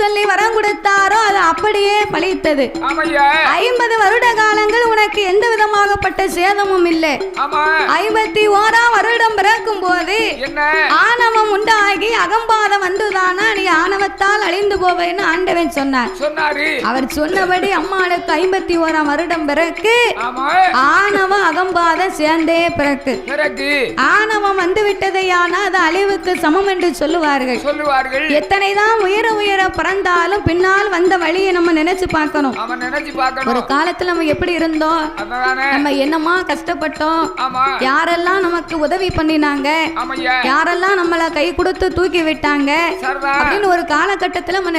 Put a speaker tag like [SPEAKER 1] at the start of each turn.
[SPEAKER 1] சொல்லி வரம் கொடுத்தாரோ அது அப்படியே பலித்தது. 50 வருட காலங்கள் உனக்கு எந்த விதமாகப்பட்ட சேதமும் இல்லை. 51ஆம் வருடம் பிறக்கும் போது ஆணவம் உண்டாகி அகம்பாதம் வந்துதானா நீ ஆணவத்தால் அழிந்து போவேன்னு ஆண்டவன் சொன்னார். அவர் சொன்னபடி அம்மாளுக்கு 51ஆம் வருடம் பிறகு ஆணவம் அகம்பாதம் சேர்ந்தே பிறகு ஆணவம் வந்து விட்டதையானா அது அழிவுக்கு சமம் என்று சொல்லுவார்கள். எத்தனைதான் உயர உயர பறந்தாலும் பின்னால் வந்த வழியை நம்ம நினைச்சு பார்க்கணும். ஒரு காலத்துல நம்ம எப்படி இருந்தோம், நம்ம என்னமா கஷ்டப்பட்டோம், யாரெல்லாம் நமக்கு உதவி பண்ணினாங்க, யாரெல்லாம் நம்மள கை கொடுத்து தூக்கி விட்டாங்க அப்படின்னு ஒரு காலகட்டத்துல